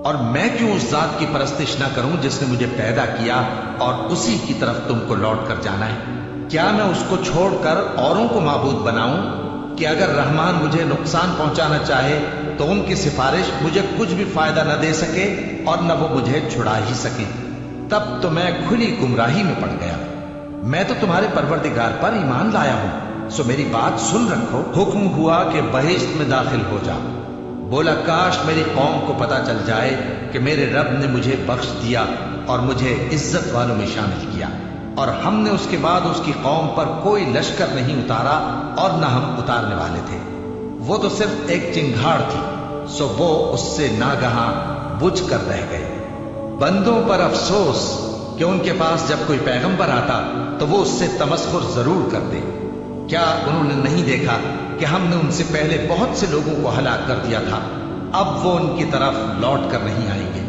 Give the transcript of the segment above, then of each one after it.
اور میں کیوں اس ذات کی پرستش نہ کروں جس نے مجھے پیدا کیا اور اسی کی طرف تم کو لوٹ کر جانا ہے؟ کیا میں اس کو چھوڑ کر اوروں کو معبود بناؤں کہ اگر رحمان مجھے نقصان پہنچانا چاہے تو ان کی سفارش مجھے کچھ بھی فائدہ نہ دے سکے اور نہ وہ مجھے چھڑا ہی سکے؟ تب تو میں کھلی گمراہی میں پڑ گیا۔ میں تو تمہارے پروردگار پر ایمان لایا ہوں، سو میری بات سن رکھو۔ حکم ہوا کہ بہشت میں داخل ہو جا۔ بولا کاش میری قوم کو پتا چل جائے کہ میرے رب نے مجھے بخش دیا اور مجھے عزت والوں میں شامل کیا، اور ہم نے اس کے بعد اس کی قوم پر کوئی لشکر نہیں اتارا اور نہ ہم اتارنے والے تھے۔ وہ تو صرف ایک چنگھاڑ تھی، سو وہ اس سے ناگہاں بجھ کر رہ گئے۔ بندوں پر افسوس کہ ان کے پاس جب کوئی پیغمبر آتا تو وہ اس سے تمسخر ضرور کرتے۔ کیا انہوں نے نہیں دیکھا کہ ہم نے ان سے پہلے بہت سے لوگوں کو ہلاک کر دیا تھا؟ اب وہ ان کی طرف لوٹ کر نہیں آئیں گے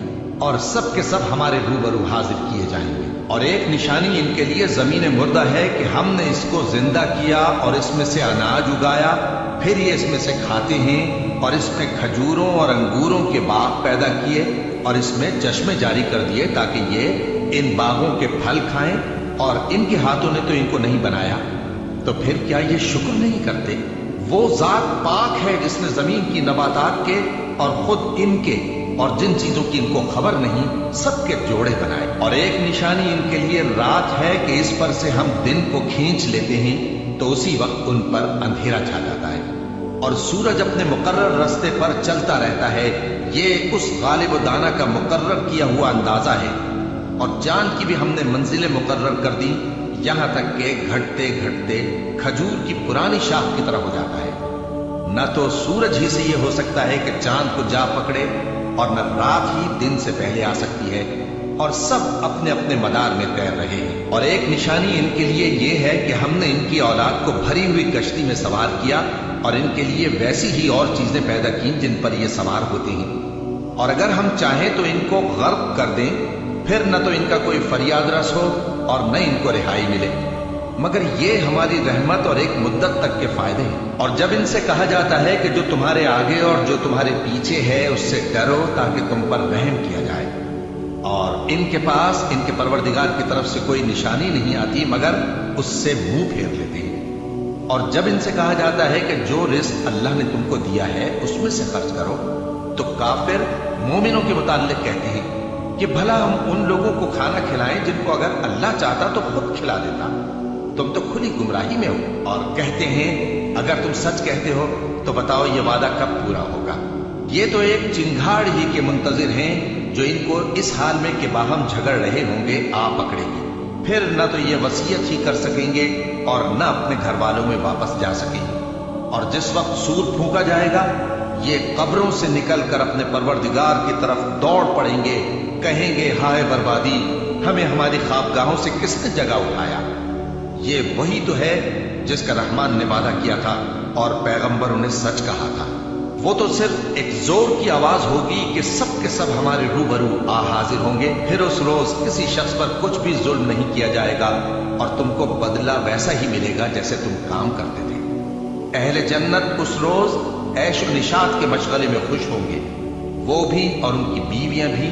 اور سب کے سب ہمارے روبرو حاضر کیے جائیں گے۔ اور ایک نشانی ان کے لیے زمین مردہ ہے کہ ہم نے اس کو زندہ کیا اور اس میں سے اناج اگایا، پھر یہ اس میں سے کھاتے ہیں، اور اس میں کھجوروں اور انگوروں کے باغ پیدا کیے اور اس میں چشمے جاری کر دیے تاکہ یہ ان باغوں کے پھل کھائیں، اور ان کے ہاتھوں نے تو ان کو نہیں بنایا، تو پھر کیا یہ شکر نہیں کرتے؟ وہ ذات پاک ہے جس نے زمین کی نباتات کے اور خود ان کے اور جن چیزوں کی ان کو خبر نہیں سب کے جوڑے بنائے۔ اور ایک نشانی ان کے لیے رات ہے کہ اس پر سے ہم دن کو کھینچ لیتے ہیں تو اسی وقت ان پر اندھیرا چھا جاتا ہے، اور سورج اپنے مقرر راستے پر چلتا رہتا ہے۔ یہ اس غالب و دانا کا مقرر کیا ہوا اندازہ ہے، اور چاند کی بھی ہم نے منزلیں مقرر کر دی، یہاں تک کہ گھٹتے گھٹتے کھجور کی پرانی شاخ کی طرح ہو جاتا ہے۔ نہ تو سورج ہی سے یہ ہو سکتا ہے کہ چاند کو جا پکڑے، اور نہ رات ہی دن سے پہلے آ سکتی ہے، اور سب اپنے اپنے مدار میں تیر رہے ہیں۔ اور ایک نشانی ان کے لیے یہ ہے کہ ہم نے ان کی اولاد کو بھری ہوئی کشتی میں سوار کیا اور ان کے لیے ویسی ہی اور چیزیں پیدا کی جن پر یہ سوار ہوتے ہیں، اور اگر ہم چاہیں تو ان کو غرق کر دیں، پھر نہ تو ان کا کوئی فریاد رس ہو اور نہ ان کو رہائی ملے، مگر یہ ہماری رحمت اور ایک مدت تک کے فائدے ہیں۔ اور جب ان سے کہا جاتا ہے کہ جو تمہارے آگے اور جو تمہارے پیچھے ہے اس سے ڈرو تاکہ تم پر رحم کیا جائے، اور ان کے پاس ان کے پروردگار کی طرف سے کوئی نشانی نہیں آتی مگر اس سے منہ پھیر لیتے ہیں۔ اور جب ان سے کہا جاتا ہے کہ جو رزق اللہ نے تم کو دیا ہے اس میں سے خرچ کرو، تو کافر مومنوں کے متعلق کہتے ہیں کہ بھلا ہم ان لوگوں کو کھانا کھلائیں جن کو اگر اللہ چاہتا تو خود کھلا دیتا، تم تو کھلی گمراہی میں ہو۔ اور کہتے ہیں اگر تم سچ کہتے ہو تو بتاؤ یہ وعدہ کب پورا ہوگا؟ یہ تو ایک چنگھاڑ ہی کے منتظر ہیں جو ان کو اس حال میں کہ باہم جھگڑ رہے ہوں گے آ پکڑے گی، پھر نہ تو یہ وصیت ہی کر سکیں گے اور نہ اپنے گھر والوں میں واپس جا سکیں گے۔ اور جس وقت سور پھونکا جائے گا یہ قبروں سے نکل کر اپنے پروردگار کی طرف دوڑ پڑیں گے، کہیں گے ہائے بربادی، ہمیں ہماری خوابگاہوں سے کس نے جگہ اٹھایا۔ یہ وہی تو ہے جس کا رحمان نے وعدہ کیا تھا اور پیغمبروں نے سچ کہا تھا۔ وہ تو صرف ایک زور کی آواز ہوگی کہ سب کے سب ہمارے روبرو آ حاضر ہوں گے، پھر اس روز کسی شخص پر کچھ بھی ظلم نہیں کیا جائے گا اور تم کو بدلہ ویسا ہی ملے گا جیسے تم کام کرتے تھے۔ اہل جنت اس روز عیش و نشاط کے مشغلے میں خوش ہوں گے، وہ بھی اور ان کی بیویاں بھی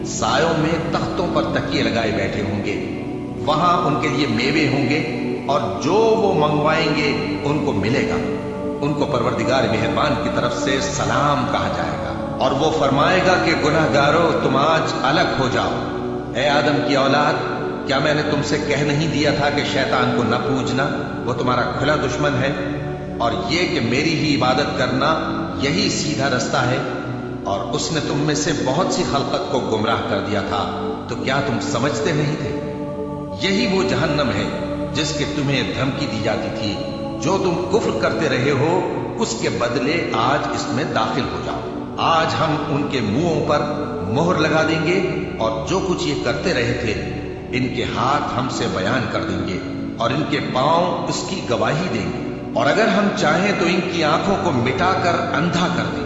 سایوں میں تختوں پر تکیے لگائے بیٹھے ہوں گے، وہاں ان کے لیے میوے ہوں گے اور جو وہ منگوائیں گے ان کو ملے گا۔ ان کو پروردگار مہربان کی طرف سے سلام کہا جائے گا، اور وہ فرمائے گا کہ گناہ گارو تم آج الگ ہو جاؤ۔ اے آدم کی اولاد، کیا میں نے تم سے کہہ نہیں دیا تھا کہ شیطان کو نہ پوجنا، وہ تمہارا کھلا دشمن ہے، اور یہ کہ میری ہی عبادت کرنا یہی سیدھا رستہ ہے، اور اس نے تم میں سے بہت سی خلقت کو گمراہ کر دیا تھا، تو کیا تم سمجھتے نہیں تھے؟ یہی وہ جہنم ہے جس کے تمہیں دھمکی دی جاتی تھی، جو تم کفر کرتے رہے ہو اس کے بدلے آج اس میں داخل ہو جاؤ۔ آج ہم ان کے منہوں پر مہر لگا دیں گے، اور جو کچھ یہ کرتے رہے تھے ان کے ہاتھ ہم سے بیان کر دیں گے اور ان کے پاؤں اس کی گواہی دیں گے، اور اگر ہم چاہیں تو ان کی آنکھوں کو مٹا کر اندھا کر دیں،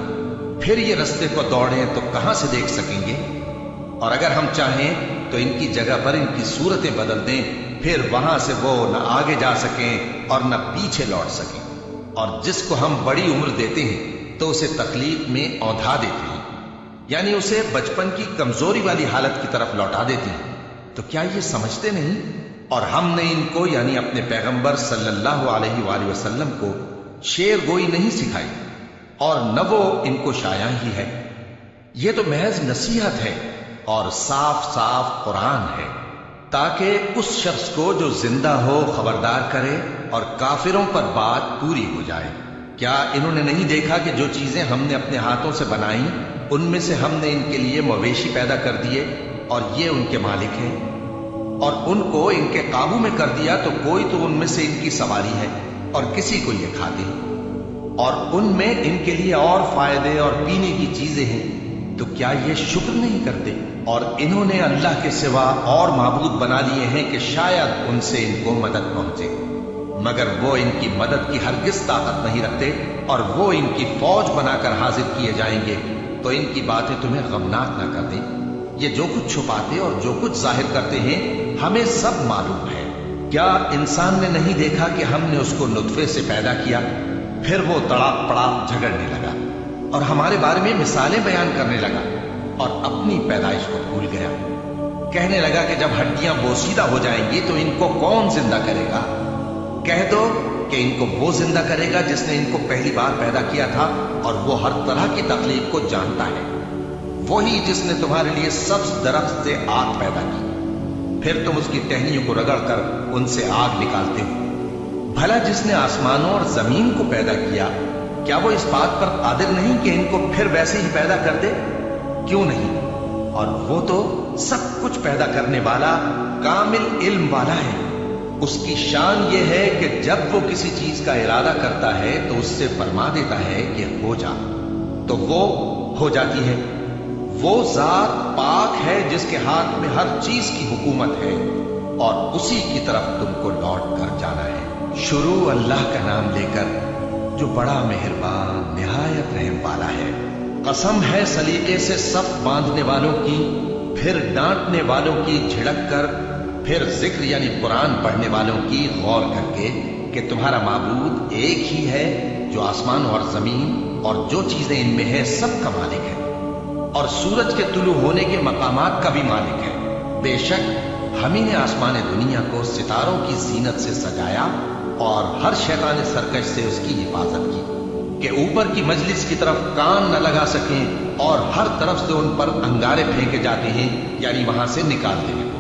پھر یہ رستے کو دوڑیں تو کہاں سے دیکھ سکیں گے، اور اگر ہم چاہیں تو ان کی جگہ پر ان کی صورتیں بدل دیں، پھر وہاں سے وہ نہ آگے جا سکیں اور نہ پیچھے لوٹ سکیں۔ اور جس کو ہم بڑی عمر دیتے ہیں تو اسے تکلیف میں اوندھا دیتے ہیں، यानी उसे बचपन की कमजोरी वाली हालत की तरफ लौटा देती हैं। तो क्या ये समझते नहीं? और हमने इनको यानी अपने पैगंबर सल्लल्लाहु अलैहि वसल्लम को शेर गोई नहीं सिखाई और न वो इनको शाया ही है। ये तो महज नसीहत है और साफ साफ कुरान है, ताकि उस शख्स को जो जिंदा हो खबरदार करे और काफिरों पर बात पूरी हो जाए। क्या इन्होंने नहीं देखा कि जो चीजें हमने अपने हाथों से बनाई उनमें से हमने इनके लिए मवेशी पैदा कर दिए और ये उनके मालिक हैं, और उनको इनके काबू में कर दिया तो कोई तो उनमें से इनकी सवारी है और किसी को ये खाते हैं, और उनमें इनके लिए और फायदे और पीने की चीजें हैं, तो क्या ये शुक्र नहीं करते? और इन्होंने अल्लाह के सिवा और माबूद बना लिए हैं कि शायद उनसे इनको मदद पहुंचे, मगर वो इनकी मदद की हरगिज ताकत नहीं रखते, और वो इनकी फौज बनाकर हाजिर किए जाएंगे तो इनकी बातें तुम्हें गमनाक ना कर दें। ये जो कुछ छुपाते और जो कुछ जाहिर करते हैं हमें सब मालूम है। क्या इंसान ने नहीं देखा कि हमने उसको नुत्फे से पैदा किया, फिर वो तड़ाक पड़ाक झगड़ने लगा और हमारे बारे में मिसालें बयान करने लगा और अपनी पैदाइश को भूल गया। कहने लगा कि जब हड्डियां बोसीदा हो जाएंगी तो इनको कौन जिंदा करेगा? कह दो कि इनको वो जिंदा करेगा जिसने इनको पहली बार पैदा किया था, और वो हर तरह की तकलीफ को जानता है। वही जिसने तुम्हारे लिए सब्ज दरख्त से आग पैदा की, फिर तुम उसकी टहनियों को रगड़कर उनसे आग निकालते हो। भला जिसने आसमानों और जमीन को पैदा किया, क्या वो इस बात पर कादिर नहीं कि इनको फिर वैसे ही पैदा कर दे? क्यों नहीं? और वो तो सब कुछ पैदा करने वाला कामिल इल्म वाला है। उसकी शान ये है कि जब वो किसी चीज का इरादा करता है तो उससे फरमा देता है कि हो जा, तो वो हो जाती है। वो जात पाक है जिसके हाथ में हर चीज की हुकूमत है, और उसी की तरफ तुमको लौट कर जाना है। शुरू अल्लाह का नाम लेकर जो बड़ा मेहरबान निहायत रहम वाला है। कसम है सलीके से सफ बांधने वालों की, फिर डांटने वालों की झिड़क कर, फिर जिक्र यानी कुरान पढ़ने वालों की गौर करके कि तुम्हारा माबूद एक ही है जो आसमान और जमीन और जो चीजें इनमें है सब का मालिक है, और सूरज के तुलू होने के मकामात का भी मालिक है। बेशक हम ही ने आसमान दुनिया को सितारों की जीनत से सजाया और हर शैतान सरकश से उसकी हिफाजत की कि ऊपर की मजलिस की तरफ कान न लगा सकें, और हर तरफ से उन पर अंगारे फेंके जाते हैं यानी वहां से निकाल देने को,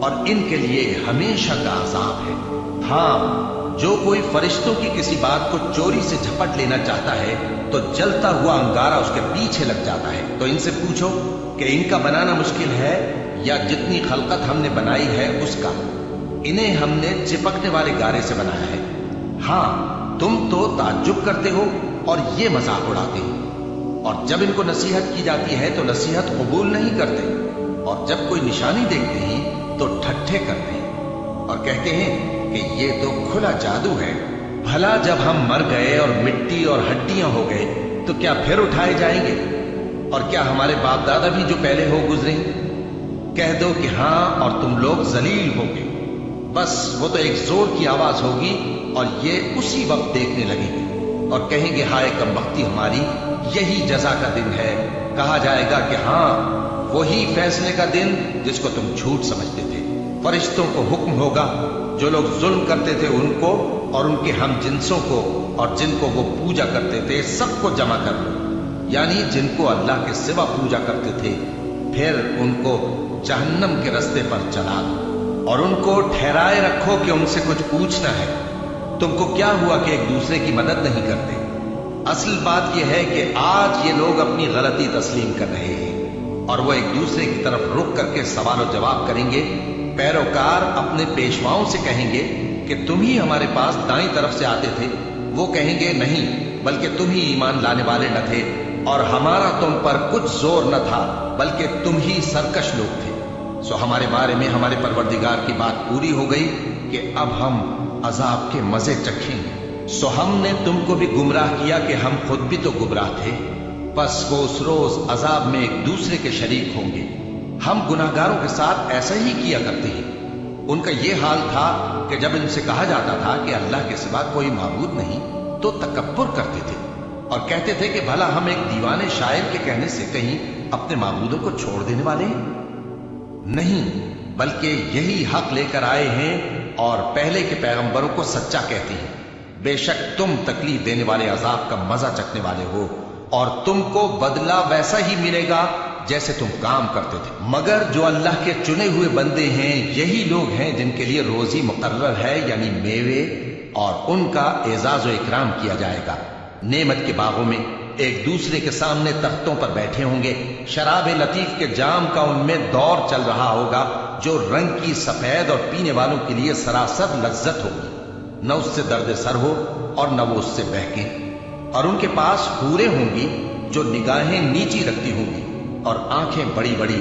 और इनके लिए हमेशा का अजाब है। हाँ, जो कोई फरिश्तों की किसी बात को चोरी से झपट लेना चाहता है तो जलता हुआ अंगारा उसके पीछे लग जाता है। तो इनसे पूछो कि इनका बनाना मुश्किल है या जितनी खलकत हमने बनाई है उसका? इन्हें हमने चिपकने वाले गारे से बनाया है। हाँ, तुम तो ताज्जुब करते हो और ये मजाक उड़ाते हो, और जब इनको नसीहत की जाती है तो नसीहत कबूल नहीं करते, और जब कोई निशानी देखते हैं तो ठट्ठे करते हैं और कहते हैं कि ये तो खुला जादू है। भला जब हम मर गए और मिट्टी और हड्डियां हो गए तो क्या फिर उठाए जाएंगे? और क्या हमारे बाप दादा भी जो पहले हो गुजरे? कह दो कि हाँ, और तुम लोग जलील होगे। बस वो तो एक जोर की आवाज होगी और ये उसी वक्त देखने लगेंगे और कहेंगे हाय कमबख्ती हमारी, यही जजा का दिन है। कहा जाएगा कि हाँ, वही फैसले का दिन जिसको तुम झूठ समझते थे। फरिश्तों को हुक्म होगा जो लोग जुल्म करते थे उनको और उनके हम जिन्सों को और जिनको वो पूजा करते थे सबको जमा कर लो, यानी जिनको अल्लाह के सिवा पूजा करते थे, फिर उनको जहन्नम के रास्ते पर चला दो और उनको ठहराए रखो कि उनसे कुछ पूछना है। तुमको क्या हुआ कि एक दूसरे की मदद नहीं करते? असल बात यह है कि आज ये लोग अपनी गलती तस्लीम कर रहे हैं और वो एक दूसरे की तरफ रुक करके सवाल जवाब करेंगे। पैरोकार अपने पेशवाओं से कहेंगे कि तुम ही हमारे पास दाईं तरफ से आते थे। वो कहेंगे नहीं, बल्कि तुम ही ईमान लाने वाले न थे और हमारा तुम पर कुछ जोर न था, बल्कि तुम ही सरकश लोग थे। सो हमारे बारे में हमारे परवरदिगार की बात पूरी हो गई कि अब हम अजाब के मजे चखेंगे। सो हमने तुमको भी गुमराह किया कि हम खुद भी तो गुमराह थे, बस वो उस रोज अजाब में एक दूसरे के शरीक होंगे। हम गुनाहगारों के साथ ऐसा ही किया करते हैं। उनका ये हाल था कि जब इनसे कहा जाता था कि अल्लाह के सिवा कोई माबूद नहीं तो तकब्बुर करते थे और कहते थे कि भला हम एक दीवाने शायर के कहने से कहीं अपने माबूदों को छोड़ देने वाले हैं? नहीं, बल्कि यही हक लेकर आए हैं और पहले के पैगंबरों को सच्चा कहते हैं। बेशक तुम तकलीफ देने वाले अजाब का मजा चखने वाले हो और तुमको बदला वैसा ही मिलेगा जैसे तुम काम करते थे। मगर जो अल्लाह के चुने हुए बंदे हैं यही लोग हैं जिनके लिए रोजी मुकर्रर है, यानी मेवे, और उनका एजाज व इकराम किया जाएगा। नेमत के बागों में एक दूसरे के सामने तख्तों पर बैठे होंगे। शराब लतीफ के जाम का उनमें दौर चल रहा होगा जो रंग की सफेद और पीने वालों के लिए सरासर लज्जत होगी। न उससे दर्द सर हो और न वो उससे बहके। और उनके पास हूरें होंगी जो निगाहें नीची रखती होंगी और आंखें बड़ी बड़ी,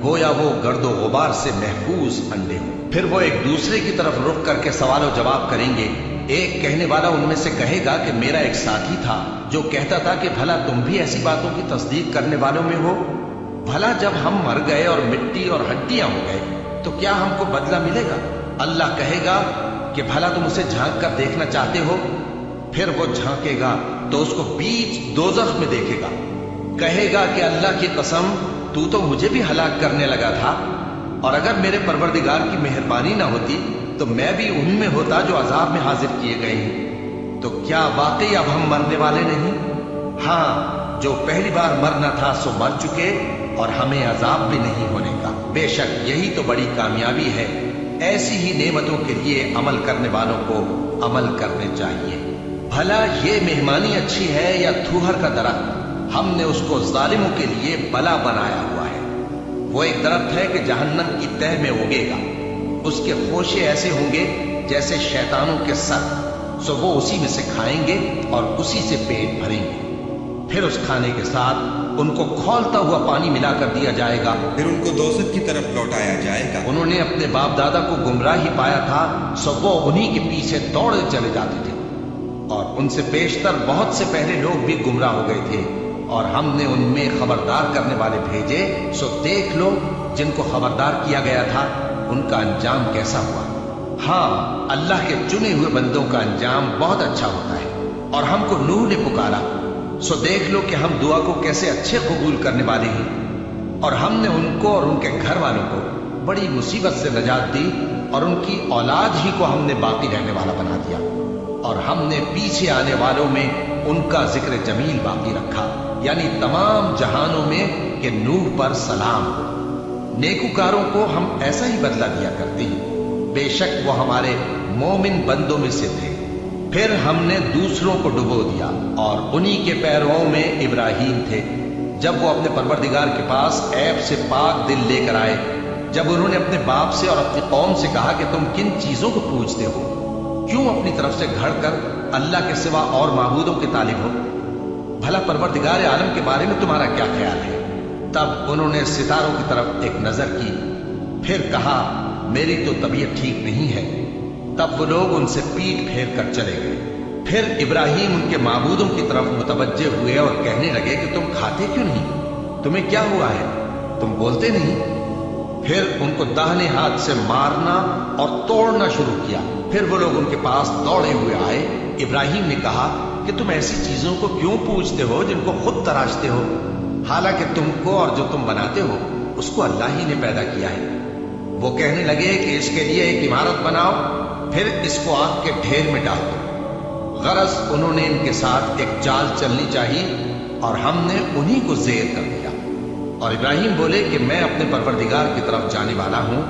गोया वो गर्दो गुबार से महफूज अंडे हों। फिर वो एक दूसरे की तरफ रुख करके सवाल जवाब करेंगे। एक कहने वाला उनमें से कहेगा कि मेरा एक साथी था जो कहता था कि भला तुम भी ऐसी बातों की तस्दीक करने वालों में हो? भला जब हम मर गए और मिट्टी और हड्डियां हो गए तो क्या हमको बदला मिलेगा? अल्लाह कहेगा कि भला तुम उसे झांक कर देखना चाहते हो? फिर वो झांकेगा तो उसको बीच दोजख में देखेगा। कहेगा कि अल्लाह की कसम, तू तो मुझे भी हलाक करने लगा था, और अगर मेरे परवरदिगार की मेहरबानी ना होती तो मैं भी उनमें होता जो अजाब में हाजिर किए गए हैं। तो क्या वाकई अब हम मरने वाले नहीं? हाँ, जो पहली बार मरना था सो मर चुके और हमें अजाब भी नहीं होने का। बेशक यही तो बड़ी कामयाबी है। ऐसी ही नेमतों के लिए अमल करने वालों को अमल करने चाहिए। भला ये मेहमानी अच्छी है या थूहर का दरख्त? हमने उसको जालिमों के लिए बला बनाया हुआ है। वो एक दरख्त है कि जहन्नम की तह में उगेगा। उसके खोशे ऐसे होंगे जैसे शैतानों के सर, सो वो उसी में से खाएंगे और उसी से पेट भरेंगे। फिर उस खाने के साथ उनको खौलता हुआ पानी मिलाकर दिया जाएगा। फिर उनको दोज़ख की तरफ लौटाया जाएगा। उन्होंने अपने बाप दादा को गुमराह ही पाया था, सो वो उन्हीं के पीछे दौड़े चले जाते थे, और उनसे पेशतर बहुत से पहले लोग भी गुमराह हो गए थे, और हमने उनमें खबरदार करने वाले भेजे। सो देख लो जिनको खबरदार किया गया था उनका अंजाम कैसा हुआ। हाँ, अल्लाह के चुने हुए बंदों का अंजाम बहुत अच्छा होता है। और हमको नूह ने पुकारा, सो देख लो कि हम दुआ को कैसे अच्छे कबूल करने वाले हैं। और हमने उनको और उनके घर वालों को बड़ी मुसीबत से नजात दी, और उनकी औलाद ही को हमने बाकी रहने वाला बना दिया। और हमने पीछे आने वालों में उनका जिक्र जमील बाकी रखा, यानी तमाम जहानों में कि नूह पर सलाम। नेकुकारों को हम ऐसा ही बदला दिया करते हैं। बेशक वो हमारे मोमिन बंदों में से थे। फिर हमने दूसरों को डुबो दिया, और उन्हीं के पैरों में इब्राहीम थे जब वो अपने परवरदिगार के पास ऐब से पाक दिल लेकर आए। जब उन्होंने अपने बाप से और अपनी कौम से कहा कि तुम किन चीजों को पूजते हो, क्यों अपनी तरफ से घड़ कर अल्लाह के सिवा और माबूदों के तालिब हो? भला परवरदिगार आलम के बारे में तुम्हारा क्या ख्याल है? तब उन्होंने सितारों की तरफ एक नजर की, फिर कहा मेरी तो तबीयत ठीक नहीं है। तब वो लोग उनसे पीठ फेर कर चले गए। फिर इब्राहीम उनके माबूदों की तरफ मुतवज्जे हुए और कहने लगे कि तुम खाते क्यों नहीं? तुम्हें क्या हुआ है? तुम बोलते नहीं? फिर उनको दाहिने हाथ से मारना और तोड़ना शुरू किया। फिर वो लोग उनके पास दौड़े हुए आए। इब्राहीम ने कहा कि तुम ऐसी चीजों को क्यों पूजते हो जिनको खुद तराशते हो, हालांकि तुमको और जो तुम बनाते हो उसको अल्लाह ही ने पैदा किया है। वो कहने लगे कि इसके लिए एक इमारत बनाओ, फिर इसको आग के ढेर में डाल दो। गरज उन्होंने इनके साथ एक चाल चलनी चाहिए, और हमने उन्हीं को ज़ेर कर दिया। और इब्राहीम बोले कि मैं अपने परवरदिगार की तरफ जाने वाला हूं,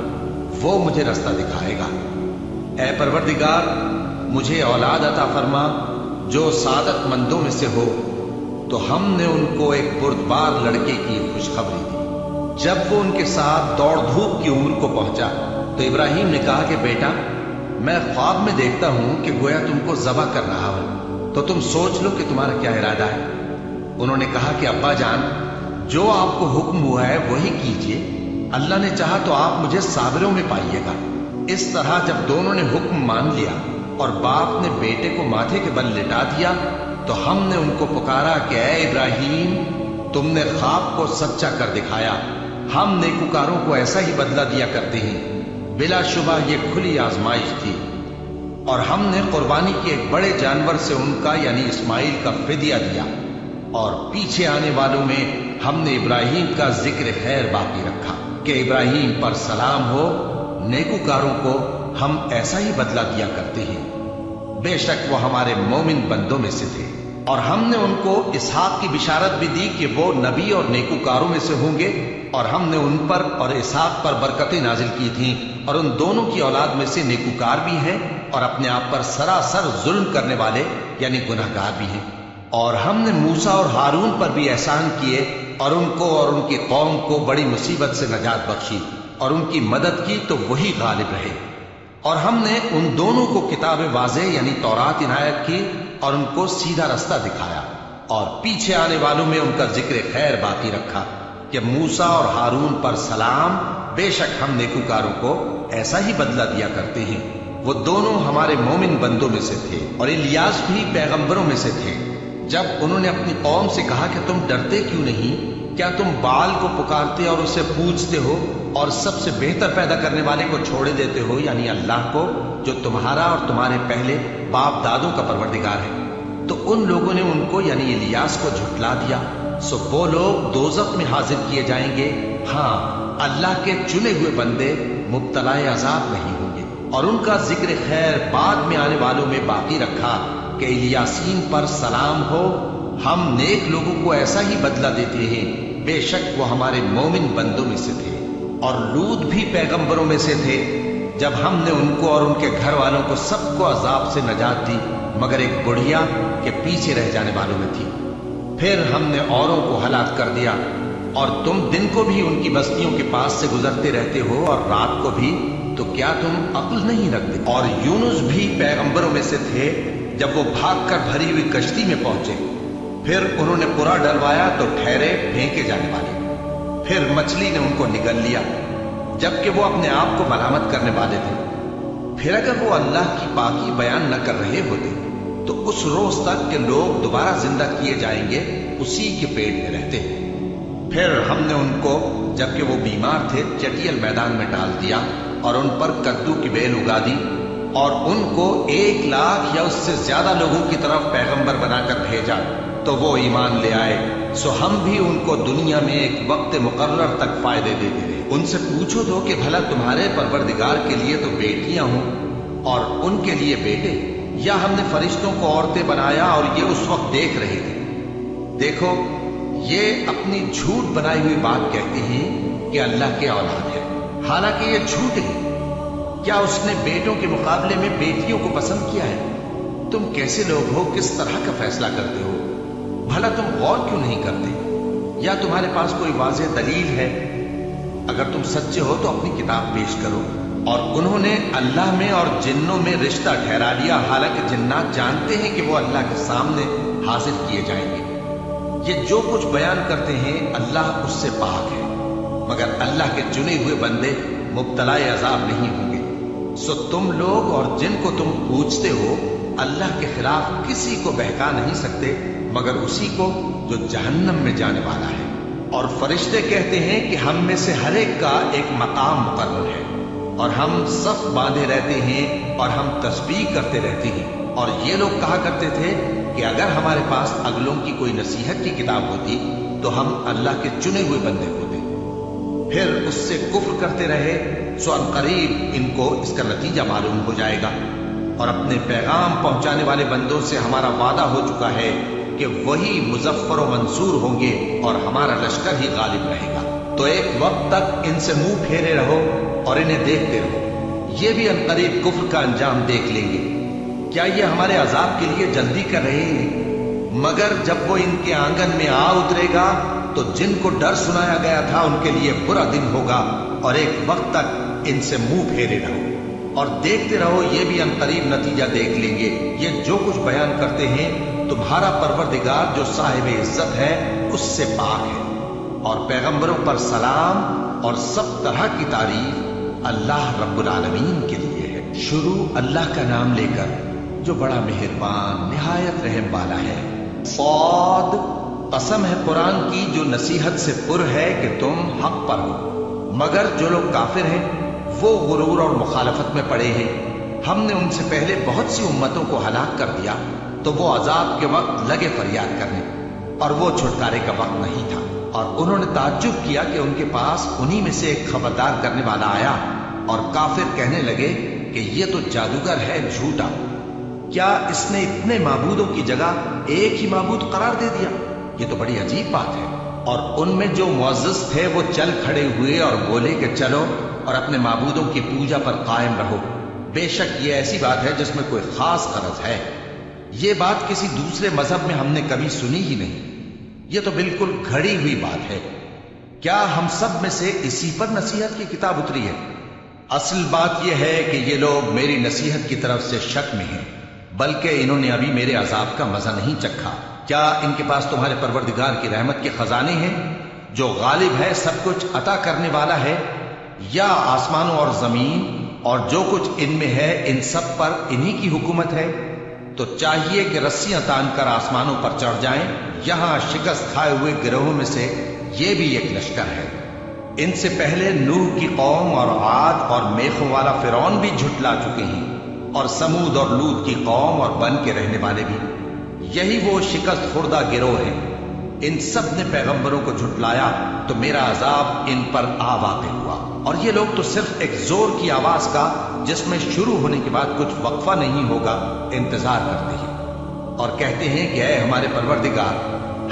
वो मुझे रास्ता दिखाएगा। ऐ परवरदिगार, मुझे औलाद अता फरमा जो सादत मंदों में से हो। तो हमने उनको एक बुर्दबार लड़के की खुशखबरी दी। जब वो उनके साथ दौड़ धूप की उम्र को पहुंचा तो इब्राहीम ने कहा कि बेटा, मैं ख्वाब में देखता हूं कि गोया तुमको ज़बह कर रहा हूं, तो तुम सोच लो कि तुम्हारा क्या इरादा है। उन्होंने कहा कि अब्बा जान, जो आपको हुक्म हुआ है वही कीजिए। अल्लाह ने चाहा तो आप मुझे साबिरों में पाइएगा। इस तरह जब दोनों ने हुक्म मान लिया और बाप ने बेटे को माथे के बल लिटा दिया, तो हमने उनको पुकारा कि ऐ इब्राहीम, तुमने ख्वाब को सच्चा कर दिखाया। हम नेकुकारों को ऐसा ही बदला दिया करते हैं। बिलाशुबा ये खुली आजमाइश थी, और हमने कुर्बानी के एक बड़े जानवर से उनका यानी इस्माइल का फिदिया दिया। और पीछे आने वालों में ہم نے ابراہیم کا ذکر خیر باقی رکھا کہ ابراہیم پر سلام ہو، نیکوکاروں کو ہم ایسا ہی بدلہ دیا کرتے ہیں، بے شک وہ ہمارے مومن بندوں میں سے تھے۔ اور ہم نے ان کو اسحاق کی بشارت بھی دی کہ وہ نبی اور نیکوکاروں میں سے ہوں گے، اور ہم نے ان پر اور اسحاق پر برکتیں نازل کی تھیں، اور ان دونوں کی اولاد میں سے نیکوکار بھی ہیں اور اپنے آپ پر سراسر ظلم کرنے والے یعنی گناہگار بھی ہیں۔ اور ہم نے موسیٰ اور ہارون پر بھی احسان کیے اور ان کو اور ان کی قوم کو بڑی مصیبت سے نجات بخشی اور ان کی مدد کی تو وہی غالب رہے۔ اور ہم نے ان دونوں کو کتاب واضح یعنی تورات عنایت کی اور ان کو سیدھا رستہ دکھایا، اور پیچھے آنے والوں میں ان کا ذکر خیر باقی رکھا کہ موسیٰ اور ہارون پر سلام، بے شک ہم نیکوکاروں کو ایسا ہی بدلہ دیا کرتے ہیں۔ وہ دونوں ہمارے مومن بندوں میں سے تھے، اور الیاس بھی پیغمبروں میں سے تھے۔ جب انہوں نے اپنی قوم سے کہا کہ تم ڈرتے کیوں نہیں؟ کیا تم بال کو پکارتے اور اسے پوجتے ہو اور سب سے بہتر پیدا کرنے والے کو چھوڑے دیتے ہو یعنی اللہ کو، جو تمہارا اور تمہارے پہلے باپ دادوں کا پروردگار ہے؟ تو ان لوگوں نے ان کو یعنی الیاس کو جھٹلا دیا، سو وہ لوگ دوزخ میں حاضر کیے جائیں گے۔ ہاں، اللہ کے چنے ہوئے بندے مبتلا عذاب نہیں ہوں گے۔ اور ان کا ذکر خیر بعد میں آنے والوں میں باقی رکھا کہ الیاسین پر سلام ہو، ہم نیک لوگوں کو ایسا ہی بدلہ دیتے ہیں، بے شک وہ ہمارے مومن بندوں میں سے تھے۔ اور لوط بھی پیغمبروں میں سے تھے، جب ہم نے ان کو اور ان کے گھر والوں کو سب کو عذاب سے نجات دی مگر ایک بڑھیا کے پیچھے رہ جانے والوں میں تھی۔ پھر ہم نے اوروں کو ہلاک کر دیا، اور تم دن کو بھی ان کی بستیوں کے پاس سے گزرتے رہتے ہو اور رات کو بھی، تو کیا تم عقل نہیں رکھتے؟ اور یونس بھی پیغمبروں میں سے تھے، جب وہ بھاگ کر بھری ہوئی کشتی میں پہنچے، پھر انہوں نے پورا ڈلوایا تو ٹھہرے پھینکے جانے والے، پھر مچھلی نے ان کو نگل لیا جبکہ وہ اپنے آپ کو ملامت کرنے والے تھے۔ پھر اگر وہ اللہ کی پاکی بیان نہ کر رہے ہوتے تو اس روز تک کہ لوگ دوبارہ زندہ کیے جائیں گے اسی کے پیٹ میں رہتے۔ پھر ہم نے ان کو جبکہ وہ بیمار تھے چٹیل میدان میں ڈال دیا اور ان پر کدو کی بیل اگا دی، اور ان کو 1,00,000 یا اس سے زیادہ لوگوں کی طرف پیغمبر بنا کر بھیجا تو وہ ایمان لے آئے، سو ہم بھی ان کو دنیا میں ایک وقت مقرر تک فائدے دیتے رہے۔ ان سے پوچھو تو کہ بھلا تمہارے پروردگار کے لیے تو بیٹیاں ہوں اور ان کے لیے بیٹے، یا ہم نے فرشتوں کو عورتیں بنایا اور یہ اس وقت دیکھ رہے تھے؟ دیکھو، یہ اپنی جھوٹ بنائی ہوئی بات کہتے ہیں کہ اللہ کے اولاد ہے، حالانکہ یہ جھوٹ ہے۔ کیا اس نے بیٹوں کے مقابلے میں بیٹیوں کو پسند کیا ہے؟ تم کیسے لوگ ہو، کس طرح کا فیصلہ کرتے ہو؟ بھلا تم غور کیوں نہیں کرتے؟ یا تمہارے پاس کوئی واضح دلیل ہے؟ اگر تم سچے ہو تو اپنی کتاب پیش کرو۔ اور انہوں نے اللہ میں اور جنوں میں رشتہ ٹھہرا لیا، حالانکہ جنات جانتے ہیں کہ وہ اللہ کے سامنے حاضر کیے جائیں گے۔ یہ جو کچھ بیان کرتے ہیں اللہ اس سے پاک ہے، مگر اللہ کے چنے ہوئے بندے مبتلا عذاب نہیں ہوں گے۔ سو تم لوگ اور جن کو تم پوچھتے ہو اللہ کے خلاف کسی کو بہکا نہیں سکتے مگر اسی کو جو جہنم میں جانے والا ہے۔ اور فرشتے کہتے ہیں کہ ہم میں سے ہر ایک کا ایک مقام مقرر ہے، اور ہم صف باندھے رہتے ہیں اور ہم تسبیح کرتے رہتے ہیں۔ اور یہ لوگ کہا کرتے تھے کہ اگر ہمارے پاس اگلوں کی کوئی نصیحت کی کتاب ہوتی تو ہم اللہ کے چنے ہوئے بندے ہوتے، پھر اس سے کفر کرتے رہے، سو عنقریب ان کو اس کا نتیجہ معلوم ہو جائے گا۔ اور اپنے پیغام پہنچانے والے بندوں سے ہمارا وعدہ ہو چکا ہے کہ وہی مظفر و منصور ہوں گے اور ہمارا لشکر ہی غالب رہے گا۔ تو ایک وقت تک ان سے منہ پھیرے رہو اور انہیں دیکھتے رہو، یہ بھی عنقریب کفر کا انجام دیکھ لیں گے۔ کیا یہ ہمارے عذاب کے لیے جلدی کر رہے ہیں؟ مگر جب وہ ان کے آنگن میں آ اترے گا تو جن کو ڈر سنایا گیا تھا ان کے لیے برا دن ہوگا، اور ایک وقت تک ان سے منہ پھیرے رہو اور دیکھتے رہو، یہ بھی عنقریب نتیجہ دیکھ لیں گے۔ یہ جو کچھ بیان کرتے ہیں تمہارا پروردگار جو صاحب عزت ہے اس سے پاک ہے۔ اور پیغمبروں پر سلام اور سب طرح کی تعریف اللہ رب العالمین کے لیے ہے۔ شروع اللہ کا نام لے کر جو بڑا مہربان نہایت رحم والا ہے۔ صاد، قسم ہے قرآن کی جو نصیحت سے پر ہے کہ تم حق پر ہو، مگر جو لوگ کافر ہیں وہ غرور اور مخالفت میں پڑے ہیں۔ ہم نے ان سے پہلے بہت سی امتوں کو ہلاک کر دیا تو وہ عذاب کے وقت لگے فریاد کرنے، اور وہ چھٹکارے کا وقت نہیں تھا۔ और उन्होंने ताज्जुब किया कि उनके पास उन्हीं में से एक खबरदार करने वाला आया, और काफिर कहने लगे कि ये तो जादूगर है, झूठा। क्या इसने इतने माबूदों की जगह एक ही माबूद करार दे दिया? ये तो बड़ी अजीब बात है। और उनमें जो मुअज़्ज़िज़ थे वो चल खड़े हुए और बोले कि चलो और अपने माबूदों की पूजा पर कायम रहो। बेशक ये ऐसी बात है जिसमें कोई खास गरज है। ये बात किसी दूसरे मजहब में हमने कभी सुनी ही नहीं। ये तो बिल्कुल घड़ी हुई बात है। क्या हम सब में से इसी पर नसीहत की किताब उतरी है? असल बात यह है कि ये लोग मेरी नसीहत की तरफ से शक में हैं, बल्कि इन्होंने अभी मेरे अजाब का मजा नहीं चखा। क्या इनके पास तुम्हारे परवरदिगार की रहमत के खजाने हैं, जो गालिब है, सब कुछ अता करने वाला है, या आसमानों और जमीन और जो कुछ इनमें है इन सब पर इन्हीं की हुकूमत है? तो चाहिए कि रस्सियां तानकर आसमानों पर चढ़ जाएं। यहां शिकस्त खाए हुए गिरोहों में से ये भी एक लश्कर है। इनसे पहले नूह की कौम और आद और मेखों वाला फिरौन भी झुटला चुके हैं, और समूद और लूत की कौम और बन के रहने वाले भी। यही वो शिकस्त खुर्दा गिरोह है। इन सब ने पैगंबरों को झुटलाया तो मेरा अजाब इन पर आ वाक़ हुआ। और ये लोग तो सिर्फ एक जोर की आवाज का, जिसमें शुरू होने के बाद कुछ वक्फा नहीं होगा, इंतजार करते हैं और कहते हैं कि ऐ हमारे परवरदिगार,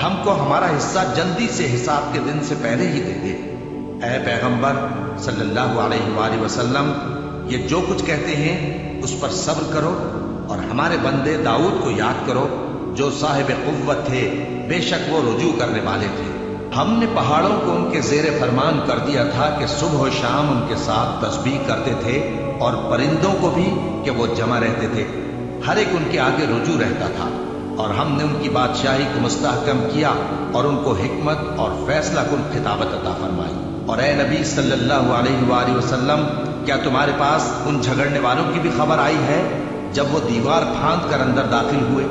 हमको हमारा हिस्सा जल्दी से हिसाब के दिन से पहले ही दे दे। ऐ पैगंबर सल्लल्लाहु अलैहि वसल्लम, ये जो कुछ कहते हैं उस पर सब्र करो और हमारे बंदे दाऊद को याद करो, जो साहिब कुव्वत थे, बेशक वो रुजू करने वाले थे। हमने पहाड़ों को उनके ज़ेरे फरमान कर दिया था कि सुबह शाम उनके साथ तस्बीह करते थे, और परिंदों को भी कि वो जमा रहते थे, हर एक उनके आगे रुजू रहता था। और हमने उनकी बादशाही को मुस्तहकम किया और उनको हिकमत और फैसला कुन खिताबत अता फरमाई। और ए नबी सल्लल्लाहु अलैहि वसल्लम, क्या तुम्हारे पास उन झगड़ने वालों की भी खबर आई है जब वो दीवार फांद कर अंदर दाखिल हुए?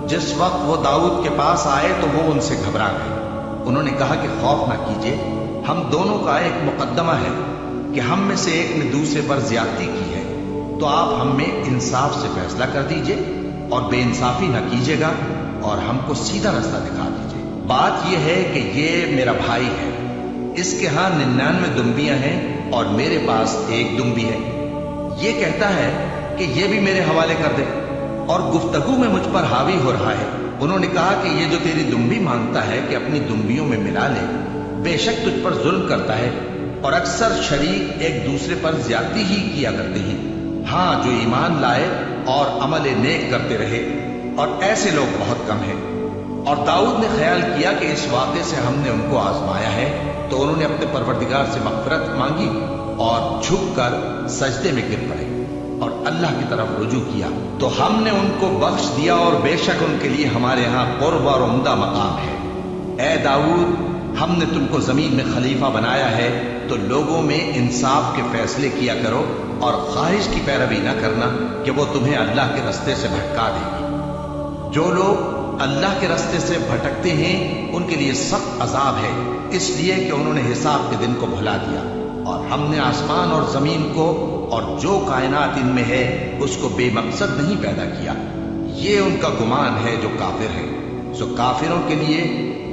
जिस वक्त वो दाऊद के पास आए तो वो उनसे घबरा गए। उन्होंने कहा कि खौफ ना कीजिए, हम दोनों का एक मुकद्दमा है कि हम में से एक ने दूसरे पर ज्यादती की है, तो आप हम में इंसाफ से फैसला कर दीजिए और बेइंसाफी ना कीजिएगा और हमको सीधा रास्ता दिखा दीजिए। बात यह है कि ये मेरा भाई है, इसके यहाँ 99 दुम्बियां हैं और मेरे पास एक दुम्बी है। ये कहता है कि ये भी मेरे हवाले कर दे, और गुफ्तगू में मुझ पर हावी हो रहा है। उन्होंने कहा कि ये जो तेरी दुम्बी मांगता है कि अपनी दुम्बियों में मिला ले, बेशक तुझ पर जुल्म करता है, और अक्सर शरीक एक दूसरे पर ज्यादती ही किया करते हैं। हाँ, जो ईमान लाए और अमल नेक करते रहे, और ऐसे लोग बहुत कम हैं। और दाऊद ने ख्याल किया कि इस वाक़े से हमने उनको आजमाया है, तो उन्होंने अपने परवरदिगार से मग़फ़िरत मांगी और झुककर सजदे में गिर पड़े और अल्लाह की तरफ रुजू किया, तो हमने उनको बख्श दिया, और बेशक उनके लिए हमारे यहाँ क़ुर्ब और उम्दा मकाम है। ए दाऊद, हमने तुमको जमीन में खलीफा बनाया है, तो लोगों में इंसाफ के फैसले किया करो और ख्वाहिश की पैरवी न करना कि वो तुम्हें अल्लाह के रास्ते से भटका देगी। जो लोग अल्लाह के रास्ते से भटकते हैं उनके लिए सख्त अजाब है, इसलिए कि उन्होंने हिसाब के दिन को भुला दिया। और हमने आसमान और जमीन को और जो कायनात इनमें है उसको बेमकसद नहीं पैदा किया। ये उनका गुमान है जो काफिर है, सो काफिरों के लिए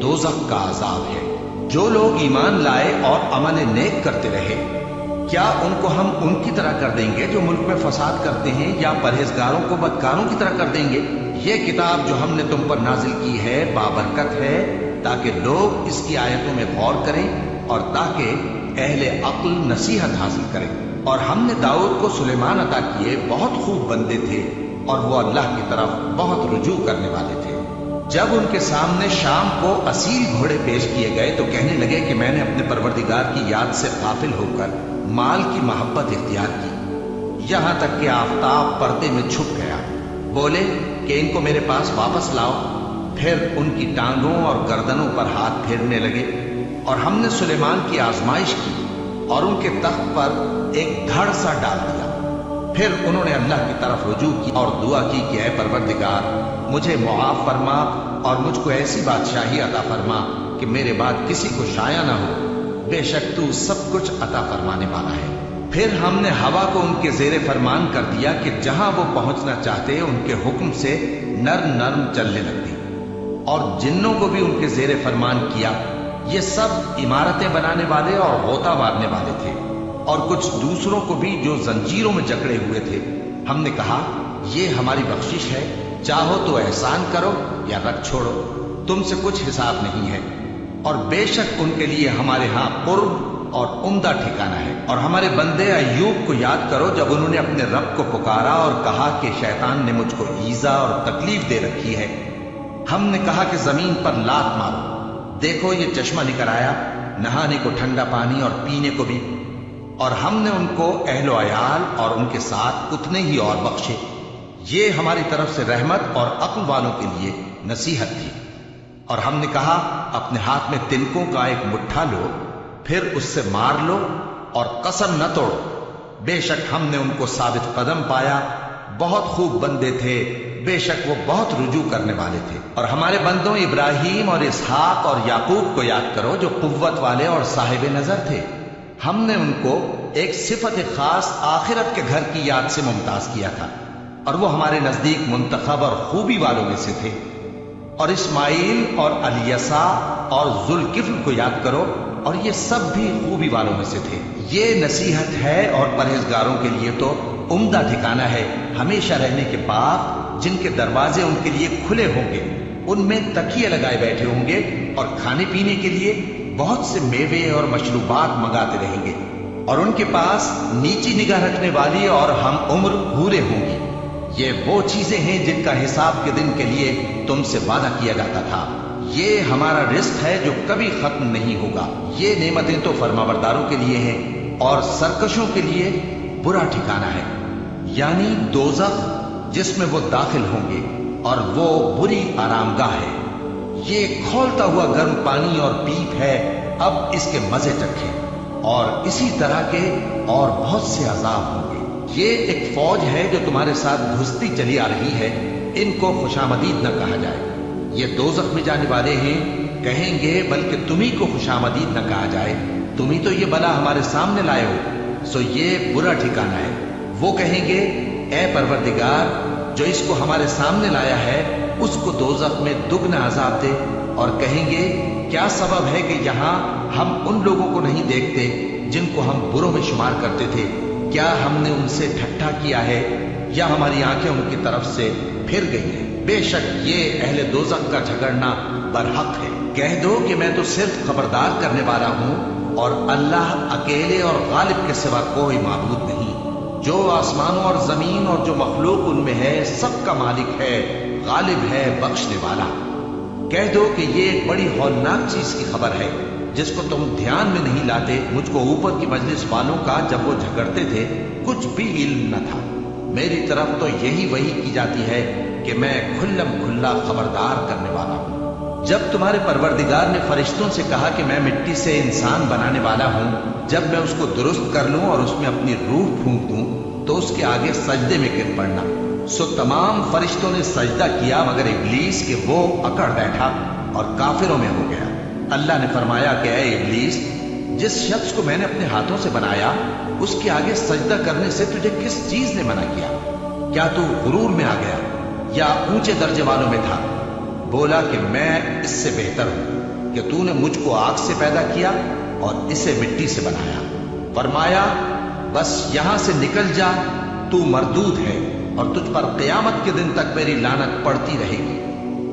दोज़ख का अजाब है। जो लोग ईमान लाए और अमल नेक करते रहे, क्या उनको हम उनकी तरह कर देंगे जो मुल्क में फसाद करते हैं, या परहेजगारों को बदकारों की तरह कर देंगे? ये किताब जो हमने तुम पर नाजिल की है बाबरकत है, ताकि लोग इसकी आयतों में गौर करें और ताकि अहले अक्ल नसीहत हासिल करें। और हमने दाऊद को सुलेमान अता किए, बहुत खूब बंदे थे और वो अल्लाह की तरफ बहुत रुजू करने वाले थे। जब उनके सामने शाम को असील घोड़े पेश किए गए तो कहने लगे कि मैंने अपने परवरदिगार की याद से गाफिल होकर माल की मोहब्बत इख्तियार की, यहां तक कि आफताब पर्दे में छुप गया। बोले कि इनको मेरे पास वापस लाओ। फिर उनकी टांगों और गर्दनों पर हाथ फेरने लगे, और हमने सुलेमान की आजमाइश की और उनके तख्त पर एक धड़ सा डाल दिया। फिर उन्होंने अल्लाह की तरफ रुजू की और दुआ की कि ऐ परवरदिगार, मुझे मुआफ फरमा और मुझको ऐसी बादशाही अता फरमा कि मेरे बाद किसी को शाया ना हो, बेशक तू सब कुछ अता फरमाने वाला है। फिर हमने हवा को उनके जेरे फरमान कर दिया कि जहां वो पहुंचना चाहते उनके हुक्म से नर्म नर्म चलने लगती, और जिन्नों को भी उनके जेरे फरमान किया ये सब इमारतें बनाने वाले और गोता मारने वाले थे, और कुछ दूसरों को भी जो जंजीरों में जकड़े हुए थे। हमने कहा, ये हमारी बख्शिश है, चाहो तो एहसान करो या रख छोड़ो, तुमसे कुछ हिसाब नहीं है। और बेशक उनके लिए हमारे यहाँ कुर्ब और उम्दा ठिकाना है। और हमारे बंदे अय्यूब को याद करो, जब उन्होंने अपने रब को पुकारा और कहा कि शैतान ने मुझको ईजा और तकलीफ दे रखी है। हमने कहा कि जमीन पर लात मारो, देखो ये चश्मा निकल आया, नहाने को ठंडा पानी और पीने को भी। और हमने उनको अहलो अयाल और उनके साथ उतने ही और बख्शे। ये हमारी तरफ से रहमत और अक्ल वालों के लिए नसीहत थी। और हमने कहा, अपने हाथ में तिनकों का एक मुट्ठा लो, फिर उससे मार लो और कसम न तोड़ो, बेशक हमने उनको साबित कदम पाया। बहुत खूब बंदे थे, बेशक वो बहुत रुजू करने वाले थे। और हमारे बंदों इब्राहिम और इसहाक और याकूब को याद करो, जो कुव्वत वाले और साहिब नजर थे। हमने उनको एक सिफत खास आखिरत के घर की याद से मुमताज किया था, और वो हमारे नजदीक मुंतखब और खूबी वालों में से थे। और इस्माइल और अलियसा और जुल्किफ्ल को याद करो, और ये सब भी खूबी वालों में से थे। ये नसीहत है और परहेजगारों के लिए तो उम्दा ठिकाना है, हमेशा रहने के बाद, जिनके दरवाजे उनके लिए खुले होंगे, उनमें तकिए लगाए बैठे होंगे, और खाने पीने के लिए बहुत से मेवे और मशरूबात मंगाते रहेंगे। और उनके पास नीची निगाह रखने वाली और हम उम्र हूरें होंगी। ये वो चीजें हैं जिनका हिसाब के दिन के लिए तुमसे वादा किया जाता था। ये हमारा रिस्क है जो कभी खत्म नहीं होगा। ये नेमतें तो फरमाबरदारों के लिए हैं, और सरकशों के लिए बुरा ठिकाना है, यानी दोज़ख, जिसमें वो दाखिल होंगे, और वो बुरी आरामगाह है। ये खौलता हुआ गर्म पानी और पीप है, अब इसके मजे चखें। और इसी तरह के और बहुत से अजाब होंगे। ये एक फौज है जो तुम्हारे साथ घुसती चली आ रही है, इनको खुशामदीद न कहा जाए। ये दोज़ख में जाने वाले हैं, कहेंगे बल्कि तुम्ही को खुशामदीद न कहा जाए, तुम्ही तो ये बला हमारे सामने लाए हो, सो ये बुरा ठिकाना है। वो कहेंगे, ए परवरदिगार, जो इसको हमारे सामने लाया है उसको दोज़ख में दुगना अजाब दे। और कहेंगे, क्या सबब है कि यहाँ हम उन लोगों को नहीं देखते जिनको हम बुरों में शुमार करते थे? क्या हमने उनसे ठट्ठा किया है, या हमारी आंखें उनकी तरफ से फिर गई हैं? बेशक ये अहले दोज़ख का झगड़ना बरहक है। कह दो कि मैं तो सिर्फ खबरदार करने वाला हूँ, और अल्लाह अकेले और गालिब के सिवा कोई माबूद नहीं। जो आसमानों और जमीन और जो मखलूक उनमें है, सबका मालिक है, गालिब है, बख्शने वाला। कह दो कि ये एक बड़ी हौलनाक चीज की खबर है जिसको तुम ध्यान में नहीं लाते। मुझको ऊपर की मजलिस वालों का जब वो झगड़ते थे कुछ भी इल्म न था। मेरी तरफ तो यही वही की जाती है कि मैं खुल्लम खुल्ला खबरदार करने वाला हूँ। जब तुम्हारे परवरदिगार ने फरिश्तों से कहा कि मैं मिट्टी से इंसान बनाने वाला हूँ, जब मैं उसको दुरुस्त कर लूं और उसमें अपनी रूह फूंक दूं, तो उसके आगे सजदे में गिर पड़ना। सो तमाम फरिश्तों ने सजदा किया मगर इब्लीस के वो अकड़ बैठा और काफिरों में हो गया। अल्लाह ने फरमाया कि ऐ इब्लीस, जिस शख्स को मैंने अपने हाथों से बनाया उसके आगे सजदा करने से तुझे किस चीज ने मना किया? क्या तू गुरूर में आ गया या ऊंचे दर्जे वालों में था? बोला कि मैं इससे बेहतर हूं कि तूने मुझको आग से पैदा किया और इसे मिट्टी से बनाया। फरमाया, बस यहां से निकल जा, तू मरदूद है और तुझ पर क़यामत के दिन तक मेरी लानत पड़ती रहेगी।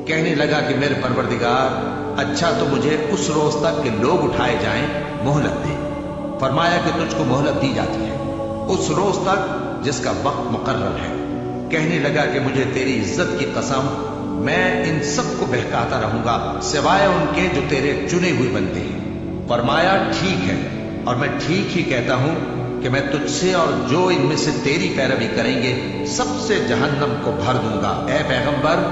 कहने लगा कि मेरे परवरदिगार, अच्छा तो मुझे उस रोज तक के लोग उठाए जाएं मोहलत दे। फरमाया कि तुझको मोहलत दी जाती है उस रोज तक जिसका वक्त मुकर्रर है। कहने लगा कि मुझे तेरी इज्जत की कसम, मैं इन सबको बहकाता रहूंगा सिवाय उनके जो तेरे चुने हुए बनते हैं। फरमाया, ठीक है, और मैं ठीक ही कहता हूं कि मैं तुझसे और जो इनमें से तेरी पैरवी करेंगे सबसे जहन्नम को भर दूंगा। ए पैगंबर,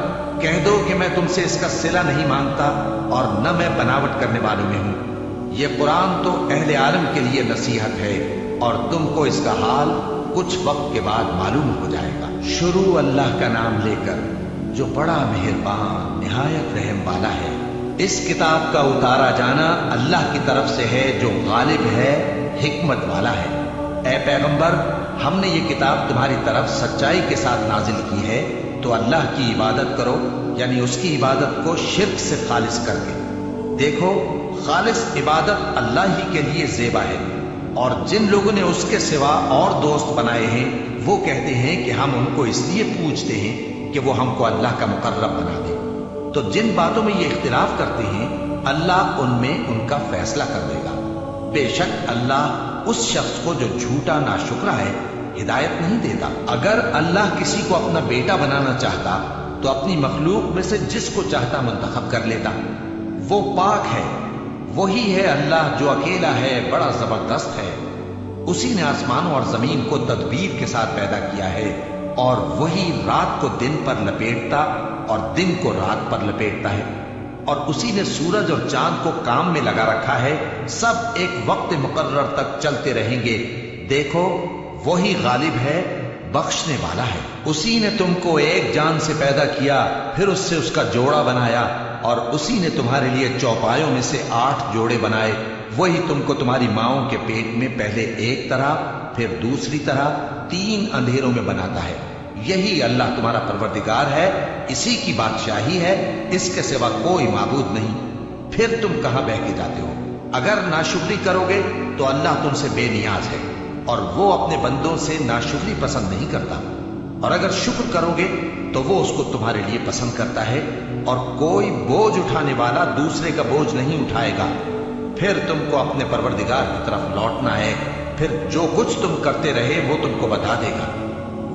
कह दो कि मैं तुमसे इसका सिला नहीं मांगता और न मैं बनावट करने वालों में हूं। यह कुरान तो अहले आलम के लिए नसीहत है और तुमको इसका हाल कुछ वक्त के बाद मालूम हो जाएगा। शुरू अल्लाह का नाम लेकर जो बड़ा मेहरबान निहायत रहम वाला है। इस किताब का उतारा जाना अल्लाह की तरफ से है जो गालिब है, हिकमत वाला है। ए पैगंबर, हमने ये किताब तुम्हारी तरफ सच्चाई के साथ नाजिल की है, तो अल्लाह की इबादत करो, यानी उसकी इबादत को शिर्क से खालिस करके। देखो, खालिस इबादत अल्लाह ही के लिए ज़ेबा है, और जिन लोगों ने उसके सिवा और दोस्त बनाए हैं वो कहते हैं कि हम उनको इसलिए पूजते हैं कि वो हमको अल्लाह का मुकर्रब बना दे। तो जिन बातों में ये इख्तिलाफ करते हैं अल्लाह उनमें उनका फैसला कर देगा। बेशक अल्लाह उस शख्स को जो झूठा नाशुक्रा है हिदायत नहीं देता। अगर अल्लाह किसी को अपना बेटा बनाना चाहता तो अपनी मखलूक में से जिसको चाहता मुंतखब कर लेता। वो पाक है, वही है अल्लाह जो अकेला है, बड़ा जबरदस्त है। उसी ने आसमानों और जमीन को तदबीर के साथ पैदा किया है, और वही रात को दिन पर लपेटता और दिन को रात पर लपेटता है, और उसी ने सूरज और चांद को काम में लगा रखा है। सब एक वक्त मुकर्रर तक चलते रहेंगे। देखो वही गालिब है, बख्शने वाला है। उसी ने तुमको एक जान से पैदा किया, फिर उससे उसका जोड़ा बनाया, और उसी ने तुम्हारे लिए चौपायों में से 8 जोड़े बनाए। वही तुमको तुम्हारी माओं के पेट में पहले एक तरह फिर दूसरी तरह 3 अंधेरों में बनाता है। यही अल्लाह तुम्हारा परवरदिगार है, इसी की बादशाही है, इसके सिवा कोई माबूद नहीं। फिर तुम कहां बह के जाते हो? अगर नाशुक्री करोगे तो अल्लाह तुमसे बेनियाज है, और वो अपने बंदों से नाशुक्री पसंद नहीं करता। और अगर शुक्र करोगे तो वो उसको तुम्हारे लिए पसंद करता है, और कोई बोझ उठाने वाला दूसरे का बोझ नहीं उठाएगा। फिर तुमको अपने परवरदिगार की तरफ लौटना है, फिर जो कुछ तुम करते रहे वो तुमको बता देगा।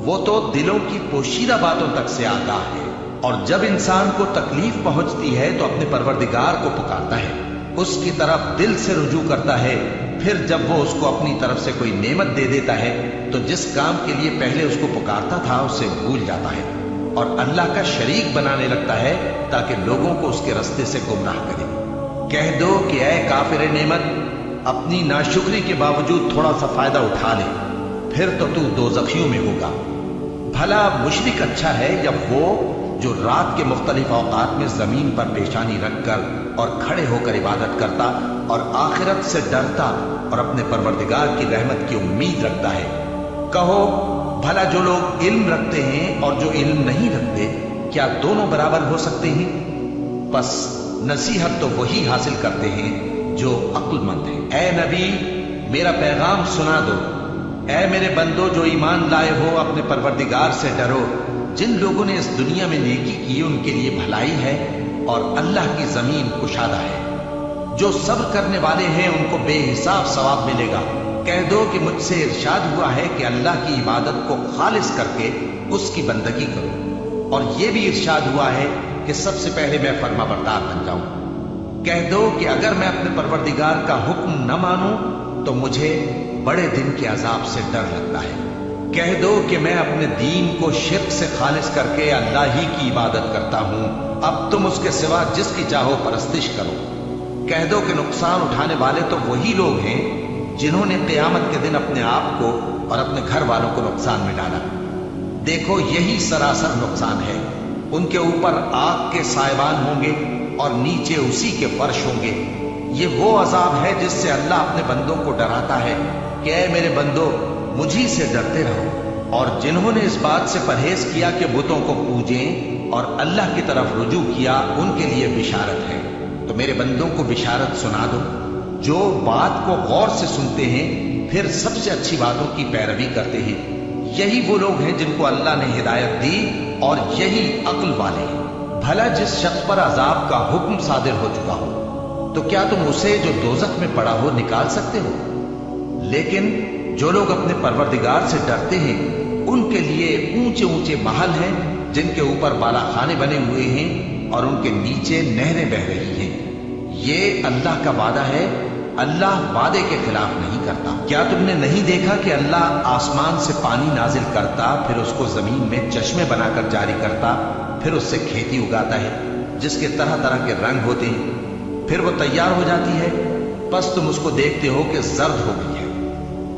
वो तो दिलों की पोशीदा बातों तक से आगाह है, और जब इंसान को तकलीफ पहुंचती है तो अपने परवरदिगार को पुकारता है, उसकी तरफ दिल से रुजू करता है। फिर जब वो उसको अपनी तरफ से कोई नेमत दे देता है तो जिस काम के लिए पहले उसको पुकारता था उसे भूल जाता है, और अल्लाह का शरीक बनाने लगता है ताकि लोगों को उसके रास्ते से गुमराह करे। कह दो कि ऐ काफिर नेमत, अपनी नाशुक्री के बावजूद थोड़ा सा फायदा उठा ले, फिर तो तू दोज़खियों में होगा। भला मुशरिक अच्छा है या वो जो रात के मुख्तलिफ औकात में जमीन पर पेशानी रखकर और खड़े होकर इबादत करता और आखिरत से डरता और अपने परवरदिगार की रहमत की उम्मीद रखता है। कहो भला जो लोग इल्म रखते हैं और जो इल्म नहीं रखते, क्या दोनों बराबर हो सकते हैं? बस नसीहत तो वही हासिल करते हैं जो अक्लमंद है। ए नबी, मेरा पैगाम सुना दो। ए मेरे बंदो जो ईमान लाए हो, अपने परवरदिगार से डरो। जिन लोगों ने इस दुनिया में नेकी की उनके लिए भलाई है, और अल्लाह की जमीन कुशादा है। जो सब्र करने वाले हैं उनको बेहिसाब सवाब मिलेगा। कह दो कि मुझसे इरशाद हुआ है कि अल्लाह की इबादत को खालिस करके उसकी बंदगी करो, और यह भी इरशाद हुआ है कि सबसे पहले मैं फर्माबरदार बन जाऊं। कह दो कि अगर मैं अपने परवरदिगार का हुक्म न मानूं तो मुझे बड़े दिन के अजाब से डर लगता है। कह दो कि मैं अपने दीन को शिर्क से खालिस करके अल्लाह ही की इबादत करता हूं। अब तुम उसके सिवा जिसकी चाहो परस्तिश करो। कह दो कि नुकसान उठाने वाले तो वही लोग हैं जिन्होंने क़यामत के दिन अपने आप को और अपने घर वालों को नुकसान में डाला। देखो यही सरासर नुकसान है। उनके ऊपर आग के सायबान होंगे और नीचे उसी के फर्श होंगे। ये वो अजाब है जिससे अल्लाह अपने बंदों को डराता है कि ऐ मेरे बंदो, मुझी से डरते रहो। और जिन्होंने इस बात से परहेज किया कि बुतों को पूजें और अल्लाह की तरफ रुजू किया, उनके लिए बिशारत है। तो मेरे बंदों को बिशारत सुना दो जो बात को गौर से सुनते हैं, फिर सबसे अच्छी बातों की पैरवी करते हैं। यही वो लोग हैं जिनको अल्लाह ने हिदायत दी, और यही अक्ल वाले हैं। भला जिस शख्स पर अजाब का हुक्म सादिर हो चुका हो, तो क्या तुम उसे जो दोजख में पड़ा हो निकाल सकते हो? लेकिन जो लोग अपने परवरदिगार से डरते हैं उनके लिए ऊंचे ऊंचे महल हैं जिनके ऊपर बालाखाने बने हुए हैं और उनके नीचे नहरें बह रही हैं। ये अल्लाह का वादा है, अल्लाह वादे के खिलाफ नहीं करता। क्या तुमने नहीं देखा कि अल्लाह आसमान से पानी नाजिल करता, फिर उसको जमीन में चश्मे बनाकर जारी करता, फिर उससे खेती उगाता है जिसके तरह तरह के रंग होते हैं, फिर वो तैयार हो जाती है। बस तुम उसको देखते हो कि जर्द हो गई है,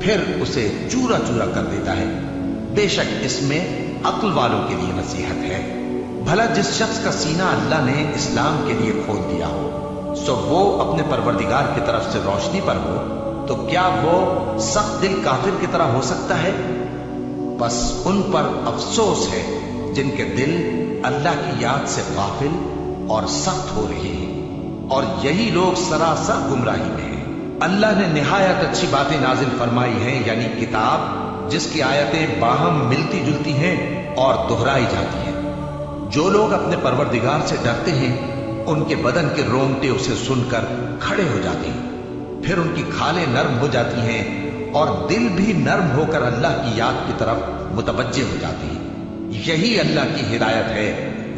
फिर उसे चूरा चूरा कर देता है। बेशक इसमें अक्ल वालों के लिए नसीहत है। भला जिस शख्स का सीना अल्लाह ने इस्लाम के लिए खोल दिया हो, सो वो अपने परवरदिगार की तरफ से रोशनी पर हो, तो क्या वो सख्त दिल काफिर की तरह हो सकता है? बस उन पर अफसोस है जिनके दिल अल्लाह की याद से गाफिल और सख्त हो रहे हैं। और यही लोग सरासर गुमराही में हैं। अल्लाह ने निहायत अच्छी बातें नाजिल फरमाई हैं, यानी किताब जिसकी आयतें बाहम मिलती जुलती हैं और दोहराई जाती हैं। जो लोग अपने परवरदिगार से डरते हैं उनके बदन के रोंगटे उसे सुनकर खड़े हो जाते हैं, फिर उनकी खालें नर्म हो जाती हैं और दिल भी नर्म होकर अल्लाह की याद की तरफ मुतवज्जे हो जाती है। यही अल्लाह की हिदायत है।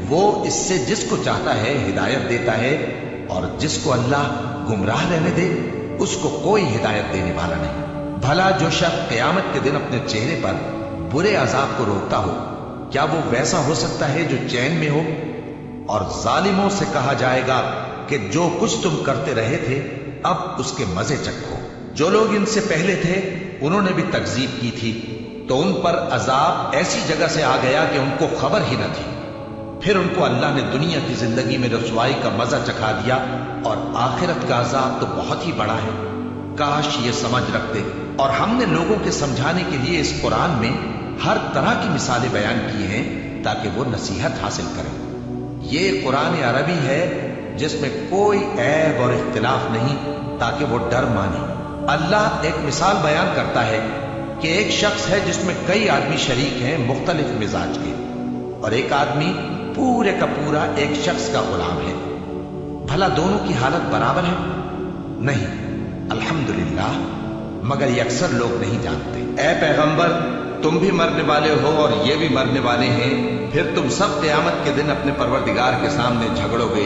वो इससे जिसको चाहता है हिदायत देता है और जिसको अल्लाह गुमराह रहने दे उसको कोई हिदायत देने वाला नहीं। भला जो शख्स क़यामत के दिन अपने चेहरे पर बुरे अजाब को रोकता हो, क्या वो वैसा हो सकता है जो चैन में हो? और जालिमों से कहा जाएगा कि जो कुछ तुम करते रहे थे अब उसके मजे चखो। जो लोग इनसे पहले थे उन्होंने भी तकजीब की थी, तो उन पर अजाब ऐसी जगह से आ गया कि उनको खबर ही न थी। फिर उनको अल्लाह ने दुनिया की जिंदगी में रसवाई का मजा चखा दिया और आखिरत का अजाब तो बहुत ही बड़ा है। काश ये समझ रखते। और हमने लोगों के समझाने के लिए इस कुरान में हर तरह की मिसालें बयान की हैं ताकि वो नसीहत हासिल करें। ये कुरान अरबी है जिसमें कोई ऐब और इख्तिलाफ नहीं, ताकि वो डर माने। अल्लाह एक मिसाल बयान करता है कि एक शख्स है जिसमें कई आदमी शरीक हैं मुख्तलिफ मिजाज के, और एक आदमी पूरे का पूरा एक शख्स का गुलाम है। भला दोनों की हालत बराबर है? नहीं, अल्हम्दुलिल्लाह, मगर ये अक्सर लोग नहीं जानते। ऐ पैगंबर, तुम भी मरने वाले हो और ये भी मरने वाले हैं, फिर तुम सब क़यामत के दिन अपने परवरदिगार के सामने झगड़ोगे।